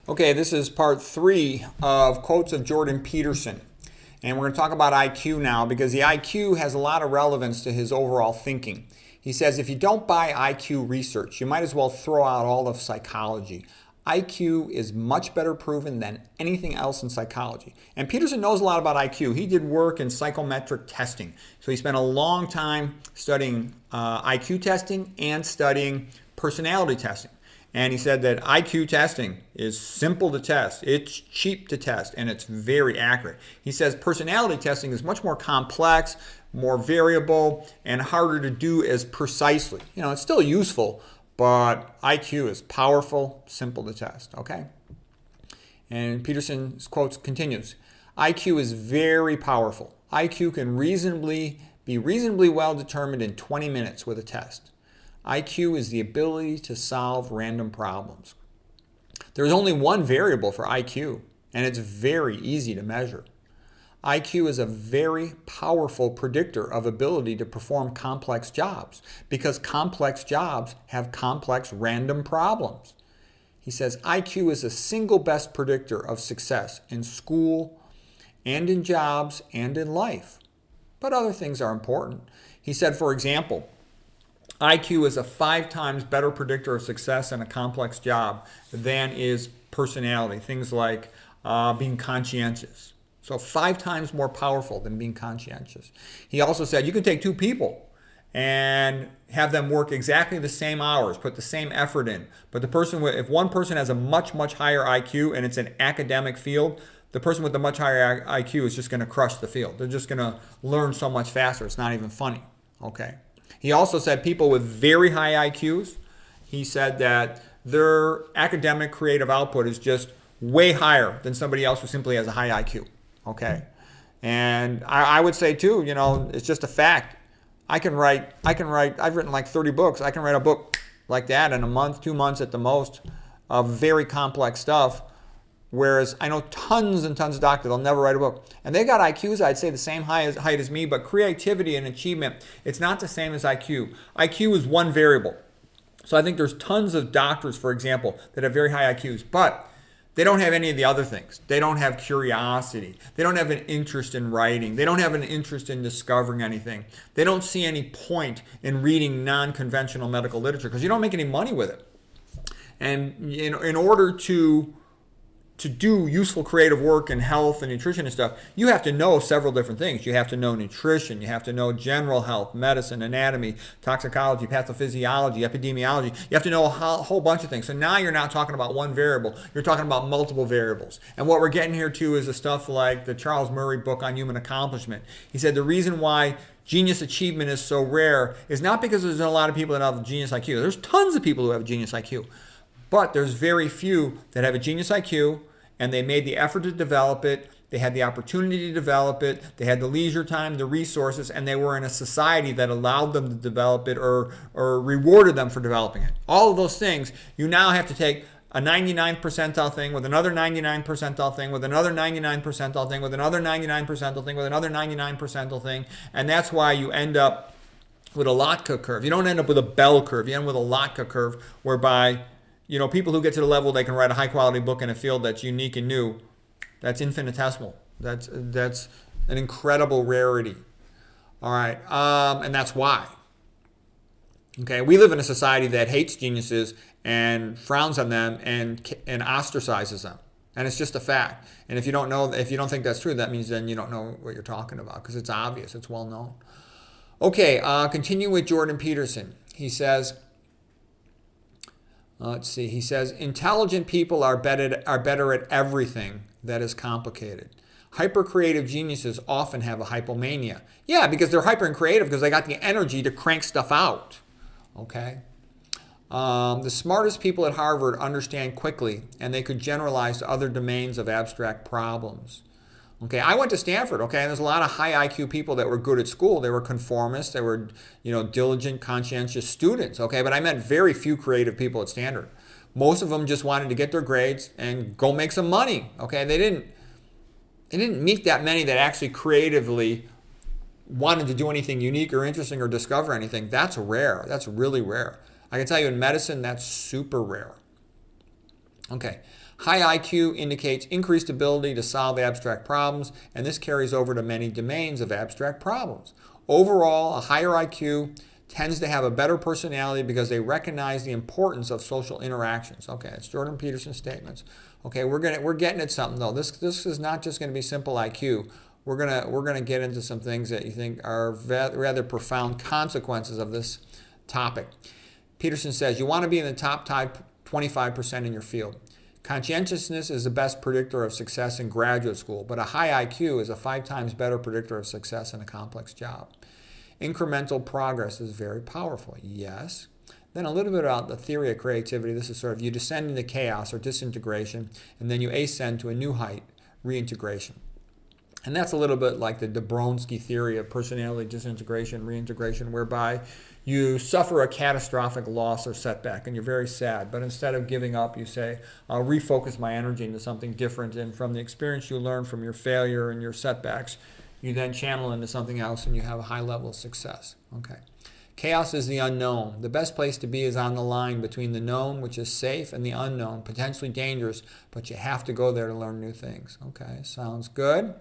Okay, this is part 3 of quotes of Jordan Peterson. And we're going to talk about IQ now because the IQ has a lot of relevance to his overall thinking. He says if you don't buy IQ research, you might as well throw out all of psychology. IQ is much better proven than anything else in psychology. And Peterson knows a lot about IQ. He did work in psychometric testing. So he spent a long time studying IQ testing and studying personality testing. And he said that IQ testing is simple to test, it's cheap to test, and it's very accurate. He says personality testing is much more complex, more variable, and harder to do as precisely. You know, it's still useful, but IQ is powerful, simple to test, okay? And Peterson's quotes continues, IQ is very powerful. IQ can be reasonably well determined in 20 minutes with a test. IQ is the ability to solve random problems. There's only one variable for IQ, and it's very easy to measure. IQ is a very powerful predictor of ability to perform complex jobs because complex jobs have complex random problems. He says IQ is the single best predictor of success in school and in jobs and in life. But other things are important. He said, for example, IQ is a 5 times better predictor of success in a complex job than is personality. Things like being conscientious. So 5 times more powerful than being conscientious. He also said you can take 2 people and have them work exactly the same hours, put the same effort in. But if one person has a much, much higher IQ and it's an academic field, the person with the much higher IQ is just going to crush the field. They're just going to learn so much faster. It's not even funny. Okay. He also said people with very high IQs, he said that their academic creative output is just way higher than somebody else who simply has a high IQ. Okay. And I would say too, you know, it's just a fact. I've written like 30 books. I can write a book like that in a month, 2 months at the most, of very complex stuff. Whereas I know tons and tons of doctors, they'll never write a book. And they got IQs, I'd say the same height as me, but creativity and achievement, it's not the same as IQ. IQ is one variable. So I think there's tons of doctors, for example, that have very high IQs, but they don't have any of the other things. They don't have curiosity. They don't have an interest in writing. They don't have an interest in discovering anything. They don't see any point in reading non-conventional medical literature because you don't make any money with it. And in order to do useful creative work in health and nutrition and stuff, you have to know several different things. You have to know nutrition, you have to know general health, medicine, anatomy, toxicology, pathophysiology, epidemiology. You have to know a whole bunch of things. So now you're not talking about one variable, you're talking about multiple variables. And what we're getting here too is the stuff like the Charles Murray book on human accomplishment. He said the reason why genius achievement is so rare is not because there's a lot of people that have genius IQ. There's tons of people who have genius IQ. But there's very few that have a genius IQ, and they made the effort to develop it. They had the opportunity to develop it. They had the leisure time, the resources, and they were in a society that allowed them to develop it or rewarded them for developing it. All of those things, you now have to take a 99 percentile thing with another 99 percentile thing with another 99 percentile thing with another 99 percentile thing with another 99 percentile thing, and that's why you end up with a Lotka curve. You don't end up with a bell curve. You end up with a Lotka curve whereby people who get to the level they can write a high-quality book in a field that's unique and new, that's infinitesimal. That's an incredible rarity. All right, and that's why. Okay, we live in a society that hates geniuses and frowns on them and ostracizes them, and it's just a fact. And if you don't think that's true, that means then you don't know what you're talking about because it's obvious, it's well known. Okay, continue with Jordan Peterson. He says. He says, intelligent people are better at everything that is complicated. Hyper-creative geniuses often have a hypomania. Yeah, because they're hyper and creative because they got the energy to crank stuff out. Okay? The smartest people at Harvard understand quickly, and they could generalize to other domains of abstract problems. Okay, I went to Stanford, okay, and there's a lot of high IQ people that were good at school. They were conformists, they were, diligent, conscientious students, okay, but I met very few creative people at Stanford. Most of them just wanted to get their grades and go make some money, okay? They didn't meet that many that actually creatively wanted to do anything unique or interesting or discover anything. That's rare. That's really rare. I can tell you in medicine, that's super rare. Okay. High IQ indicates increased ability to solve abstract problems, and this carries over to many domains of abstract problems. Overall, a higher IQ tends to have a better personality because they recognize the importance of social interactions. Okay, it's Jordan Peterson's statements. Okay, we're getting at something though. This is not just going to be simple IQ. We're gonna get into some things that you think are rather profound consequences of this topic. Peterson says you want to be in the top 25% in your field. Conscientiousness is the best predictor of success in graduate school, but a high IQ is a 5 times better predictor of success in a complex job. Incremental progress is very powerful. Yes. Then a little bit about the theory of creativity. This is sort of you descend into chaos or disintegration, and then you ascend to a new height, reintegration. And that's a little bit like the Dabrowski theory of personality disintegration, reintegration, whereby you suffer a catastrophic loss or setback and you're very sad. But instead of giving up, you say, I'll refocus my energy into something different. And from the experience you learn from your failure and your setbacks, you then channel into something else and you have a high level of success. Okay. Chaos is the unknown. The best place to be is on the line between the known, which is safe, and the unknown, potentially dangerous, but you have to go there to learn new things. Okay, sounds good.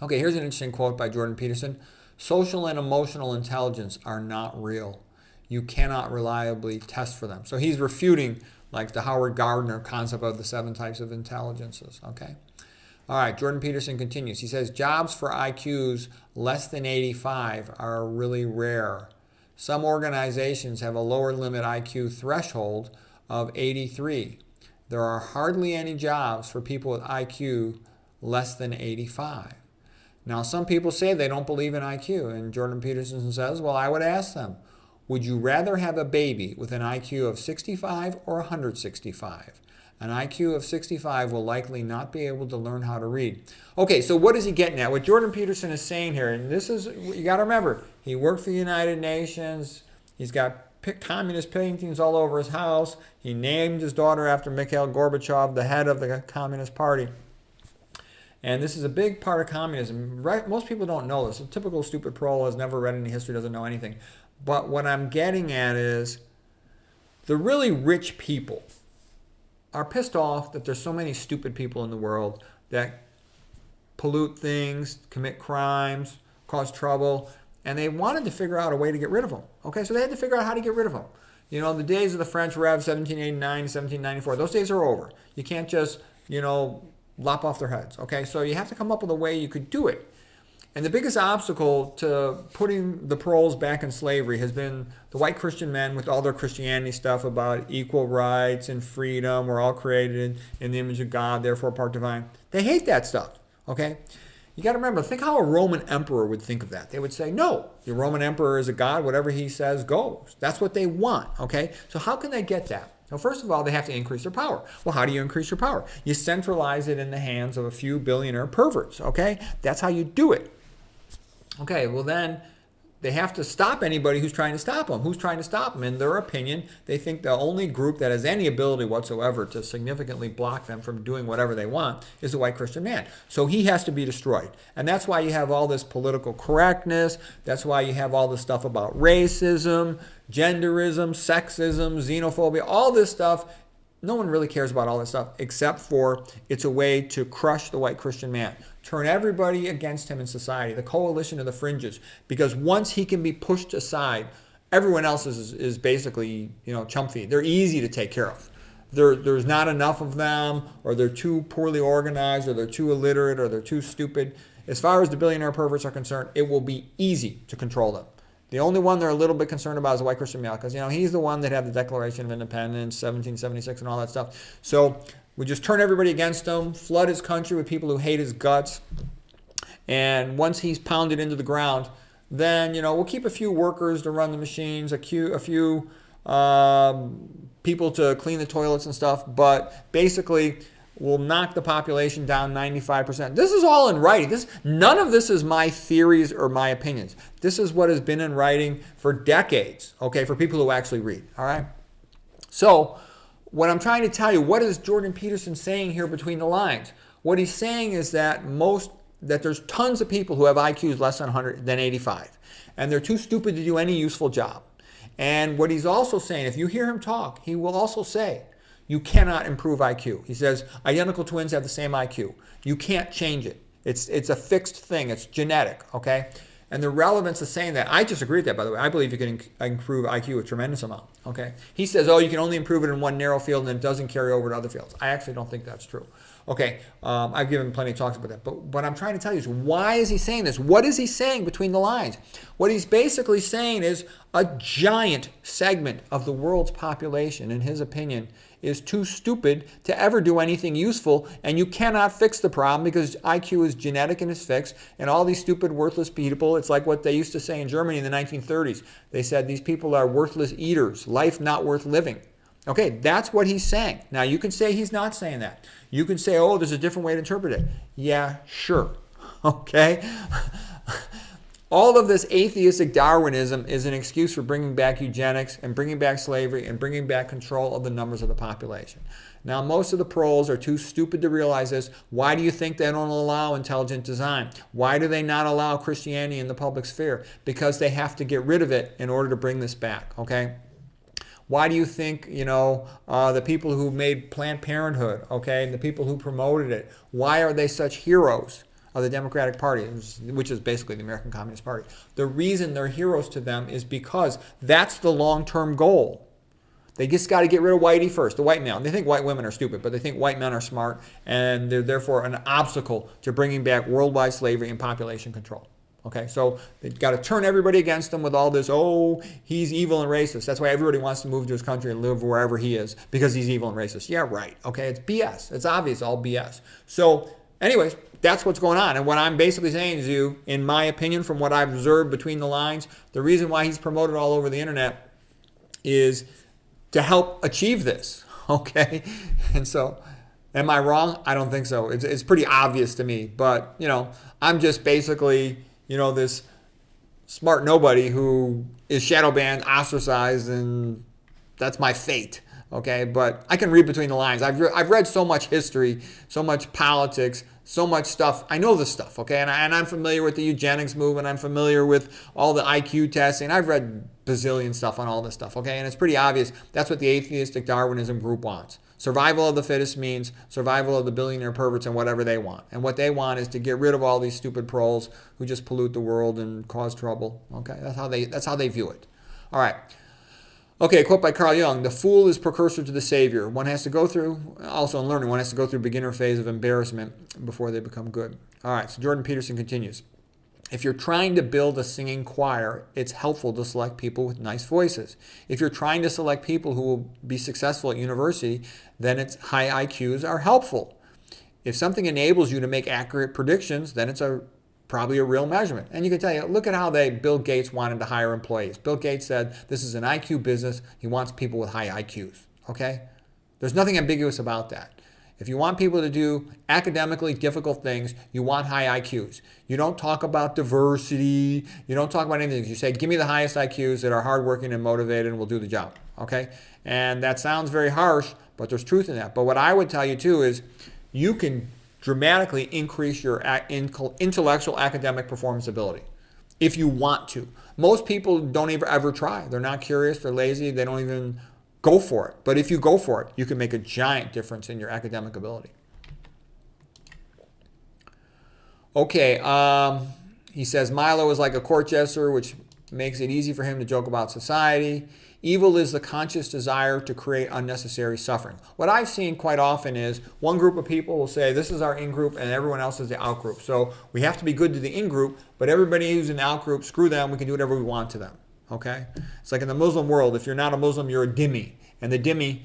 Okay, here's an interesting quote by Jordan Peterson. Social and emotional intelligence are not real. You cannot reliably test for them. So he's refuting like the Howard Gardner concept of the 7 types of intelligences. Okay. All right, Jordan Peterson continues. He says jobs for IQs less than 85 are really rare. Some organizations have a lower limit IQ threshold of 83. There are hardly any jobs for people with IQ less than 85. Now, some people say they don't believe in IQ, and Jordan Peterson says, well, I would ask them, would you rather have a baby with an IQ of 65 or 165? An IQ of 65 will likely not be able to learn how to read. Okay, so what is he getting at? What Jordan Peterson is saying here, and this is, you got to remember, he worked for the United Nations. He's got communist paintings all over his house. He named his daughter after Mikhail Gorbachev, the head of the Communist Party. And this is a big part of communism. Right? Most people don't know this. A typical stupid pro has never read any history, doesn't know anything. But what I'm getting at is the really rich people are pissed off that there's so many stupid people in the world that pollute things, commit crimes, cause trouble, and they wanted to figure out a way to get rid of them. Okay, so they had to figure out how to get rid of them. You know, the days of the French Rev, 1789, 1794, those days are over. You can't just, lop off their heads. Okay, so you have to come up with a way you could do it. And the biggest obstacle to putting the proles back in slavery has been the white Christian men with all their Christianity stuff about equal rights and freedom. We're all created in the image of God, therefore part divine. They hate that stuff, okay? You got to remember, think how a Roman emperor would think of that. They would say, no, the Roman emperor is a god. Whatever he says goes. That's what they want, okay? So how can they get that? Well, first of all, they have to increase their power. Well, how do you increase your power? You centralize it in the hands of a few billionaire perverts, okay? That's how you do it. Okay, well then they have to stop anybody who's trying to stop them. Who's trying to stop them? In their opinion, they think the only group that has any ability whatsoever to significantly block them from doing whatever they want is the white Christian man. So he has to be destroyed. And that's why you have all this political correctness. That's why you have all this stuff about racism, genderism, sexism, xenophobia, all this stuff. No one really cares about all this stuff except for it's a way to crush the white Christian man. Turn everybody against him in society, the coalition of the fringes. Because once he can be pushed aside, everyone else is basically, chump feed. They're easy to take care of. There's not enough of them, or they're too poorly organized, or they're too illiterate, or they're too stupid. As far as the billionaire perverts are concerned, it will be easy to control them. The only one they're a little bit concerned about is the white Christian male, because he's the one that had the Declaration of Independence, 1776, and all that stuff. So we just turn everybody against him, flood his country with people who hate his guts, and once he's pounded into the ground, then we'll keep a few workers to run the machines, a few people to clean the toilets and stuff, but basically we'll knock the population down 95%. This is all in writing. None of this is my theories or my opinions. This is what has been in writing for decades, okay, for people who actually read, all right? So what I'm trying to tell you, what is Jordan Peterson saying here between the lines? What he's saying is that there's tons of people who have IQs less than 85, and they're too stupid to do any useful job. And what he's also saying, if you hear him talk, he will also say, You cannot improve IQ. He says identical twins have the same IQ. You can't change it. It's a fixed thing. It's genetic, okay? And the relevance of saying that, I disagree with that, by the way. I believe you can improve IQ a tremendous amount, okay? He says, oh, you can only improve it in one narrow field and it doesn't carry over to other fields. I actually don't think that's true. Okay, I've given plenty of talks about that. But what I'm trying to tell you is, why is he saying this? What is he saying between the lines? What he's basically saying is a giant segment of the world's population, in his opinion, is too stupid to ever do anything useful, and you cannot fix the problem because IQ is genetic and is fixed, and all these stupid, worthless people, it's like what they used to say in Germany in the 1930s. They said these people are worthless eaters, life not worth living. Okay, that's what he's saying. Now, you can say he's not saying that. You can say, oh, there's a different way to interpret it. Yeah, sure. Okay? All of this atheistic Darwinism is an excuse for bringing back eugenics and bringing back slavery and bringing back control of the numbers of the population. Now, most of the pros are too stupid to realize this. Why do you think they don't allow intelligent design? Why do they not allow Christianity in the public sphere? Because they have to get rid of it in order to bring this back, okay? Why do you think, the people who made Planned Parenthood, okay, and the people who promoted it, why are they such heroes of the Democratic Party, which is basically the American Communist Party? The reason they're heroes to them is because that's the long-term goal. They just got to get rid of whitey first, the white male. They think white women are stupid, but they think white men are smart, and they're therefore an obstacle to bringing back worldwide slavery and population control. Okay, so they've got to turn everybody against him with all this, oh, he's evil and racist. That's why everybody wants to move to his country and live wherever he is, because he's evil and racist. Yeah, right. Okay, it's BS. It's obvious, all BS. So anyways, that's what's going on. And what I'm basically saying to you, in my opinion, from what I've observed between the lines, the reason why he's promoted all over the internet is to help achieve this. Okay, and so am I wrong? I don't think so. It's pretty obvious to me. But, I'm just basically, this smart nobody who is shadow banned, ostracized, and that's my fate. Okay, but I can read between the lines. I've read so much history, so much politics, so much stuff. I know this stuff, okay? And I'm familiar with the eugenics movement. I'm familiar with all the IQ testing. I've read bazillion stuff on all this stuff, okay? And it's pretty obvious that's what the atheistic Darwinism group wants. Survival of the fittest means survival of the billionaire perverts and whatever they want. And what they want is to get rid of all these stupid proles who just pollute the world and cause trouble, okay? That's how they view it. All right. Okay, a quote by Carl Jung: the fool is precursor to the savior. One has to go through, also in learning, one has to go through beginner phase of embarrassment before they become good. All right, so Jordan Peterson continues. If you're trying to build a singing choir, it's helpful to select people with nice voices. If you're trying to select people who will be successful at university, then it's high IQs are helpful. If something enables you to make accurate predictions, then it's probably a real measurement. And you can tell you, look at how Bill Gates wanted to hire employees. Bill Gates said, this is an IQ business. He wants people with high IQs, okay? There's nothing ambiguous about that. If you want people to do academically difficult things, you want high IQs. You don't talk about diversity. You don't talk about anything. You say, give me the highest IQs that are hardworking and motivated and will do the job, okay? And that sounds very harsh, but there's truth in that. But what I would tell you too is you can dramatically increase your intellectual academic performance ability if you want to. Most people don't ever try. They're not curious. They're lazy. They don't even go for it. But if you go for it, you can make a giant difference in your academic ability. Okay, he says Milo is like a court jester, which makes it easy for him to joke about society. Evil is the conscious desire to create unnecessary suffering. What I've seen quite often is one group of people will say, this is our in-group and everyone else is the out-group. So we have to be good to the in-group, but everybody who's in the out-group, screw them, we can do whatever we want to them. Okay? It's like in the Muslim world, if you're not a Muslim, you're a dhimmi. And the dhimmi,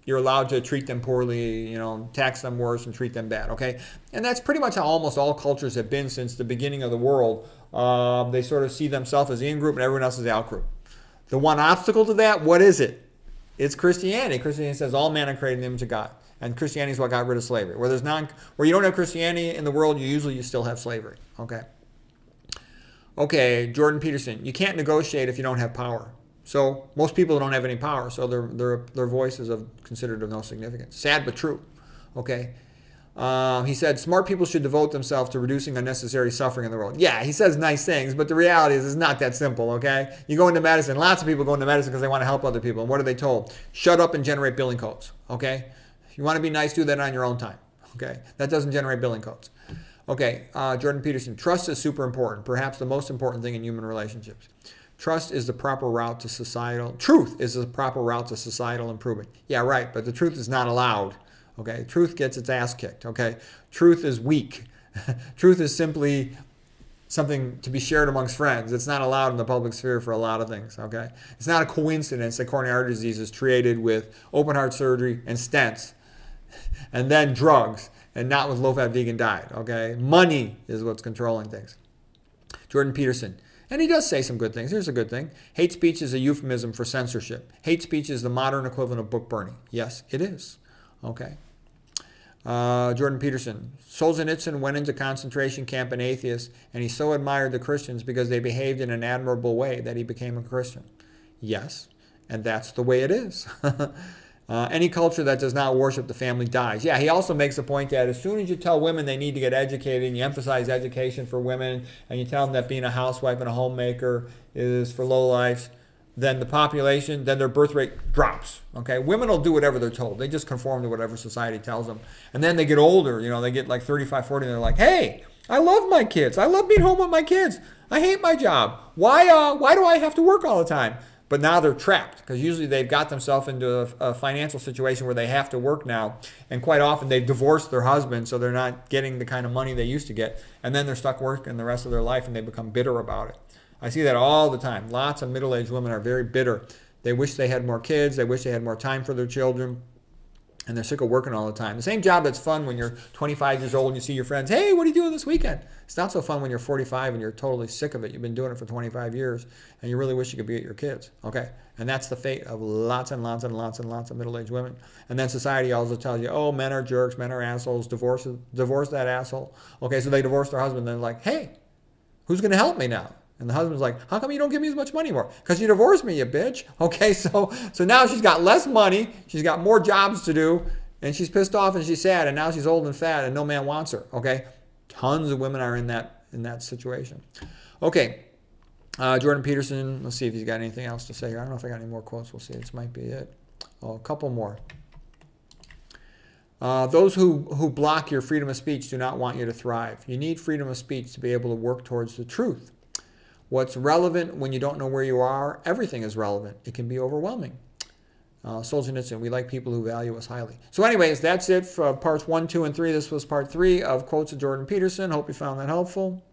you're allowed to treat them poorly, tax them worse and treat them bad, okay? And that's pretty much how almost all cultures have been since the beginning of the world. They sort of see themselves as the in-group and everyone else is the out-group. The one obstacle to that, what is it? It's Christianity. Christianity says all men are created in the image of God. And Christianity is what got rid of slavery. Where you don't have Christianity in the world, you still have slavery, okay? Okay, Jordan Peterson, you can't negotiate if you don't have power. So most people don't have any power, so their voice is considered of no significance. Sad but true. Okay. He said, smart people should devote themselves to reducing unnecessary suffering in the world. Yeah, he says nice things, but the reality is it's not that simple, okay? You go into medicine, lots of people go into medicine because they want to help other people. And what are they told? Shut up and generate billing codes, okay? If you want to be nice, do that on your own time, okay? That doesn't generate billing codes. Okay, Jordan Peterson, trust is super important, perhaps the most important thing in human relationships. Truth is the proper route to societal improvement. Yeah, right, but the truth is not allowed. Okay, truth gets its ass kicked. Okay, truth is weak. Truth is simply something to be shared amongst friends. It's not allowed in the public sphere for a lot of things. Okay, it's not a coincidence that coronary artery disease is treated with open heart surgery and stents, and then drugs, and not with low-fat vegan diet. Okay, money is what's controlling things. Jordan Peterson. And he does say some good things. Here's a good thing. Hate speech is a euphemism for censorship. Hate speech is the modern equivalent of book burning. Yes, it is. Okay. Jordan Peterson. Solzhenitsyn went into concentration camp an atheist, and he so admired the Christians because they behaved in an admirable way that he became a Christian. Yes, and that's the way it is. Any culture that does not worship the family dies. Yeah, he also makes the point that as soon as you tell women they need to get educated, and you emphasize education for women, and you tell them that being a housewife and a homemaker is for lowlifes, then the population, then their birth rate drops. Okay, women will do whatever they're told. They just conform to whatever society tells them. And then they get older, they get like 35, 40, and they're like, hey, I love my kids. I love being home with my kids. I hate my job. Why do I have to work all the time? But now they're trapped because usually they've got themselves into a financial situation where they have to work now. And quite often they've divorced their husband, so they're not getting the kind of money they used to get. And then they're stuck working the rest of their life and they become bitter about it. I see that all the time. Lots of middle-aged women are very bitter. They wish they had more kids. They wish they had more time for their children. And they're sick of working all the time. The same job that's fun when you're 25 years old and you see your friends, hey, what are you doing this weekend? It's not so fun when you're 45 and you're totally sick of it. You've been doing it for 25 years and you really wish you could be at your kids, okay? And that's the fate of lots and lots and lots and lots of middle-aged women. And then society also tells you, oh, men are jerks, men are assholes, divorce that asshole. Okay, so they divorce their husband and they're like, hey, who's going to help me now? And the husband's like, how come you don't give me as much money more? Because you divorced me, you bitch. Okay, so now she's got less money, she's got more jobs to do, and she's pissed off and she's sad, and now she's old and fat and no man wants her. Okay, tons of women are in that situation. Okay, Jordan Peterson, let's see if he's got anything else to say here. I don't know if I got any more quotes. We'll see. This might be it. Oh, a couple more. Those who block your freedom of speech do not want you to thrive. You need freedom of speech to be able to work towards the truth. What's relevant when you don't know where you are? Everything is relevant. It can be overwhelming. Solzhenitsyn, we like people who value us highly. So anyways, that's it for parts 1, 2, and 3. This was part 3 of Quotes of Jordan Peterson. Hope you found that helpful.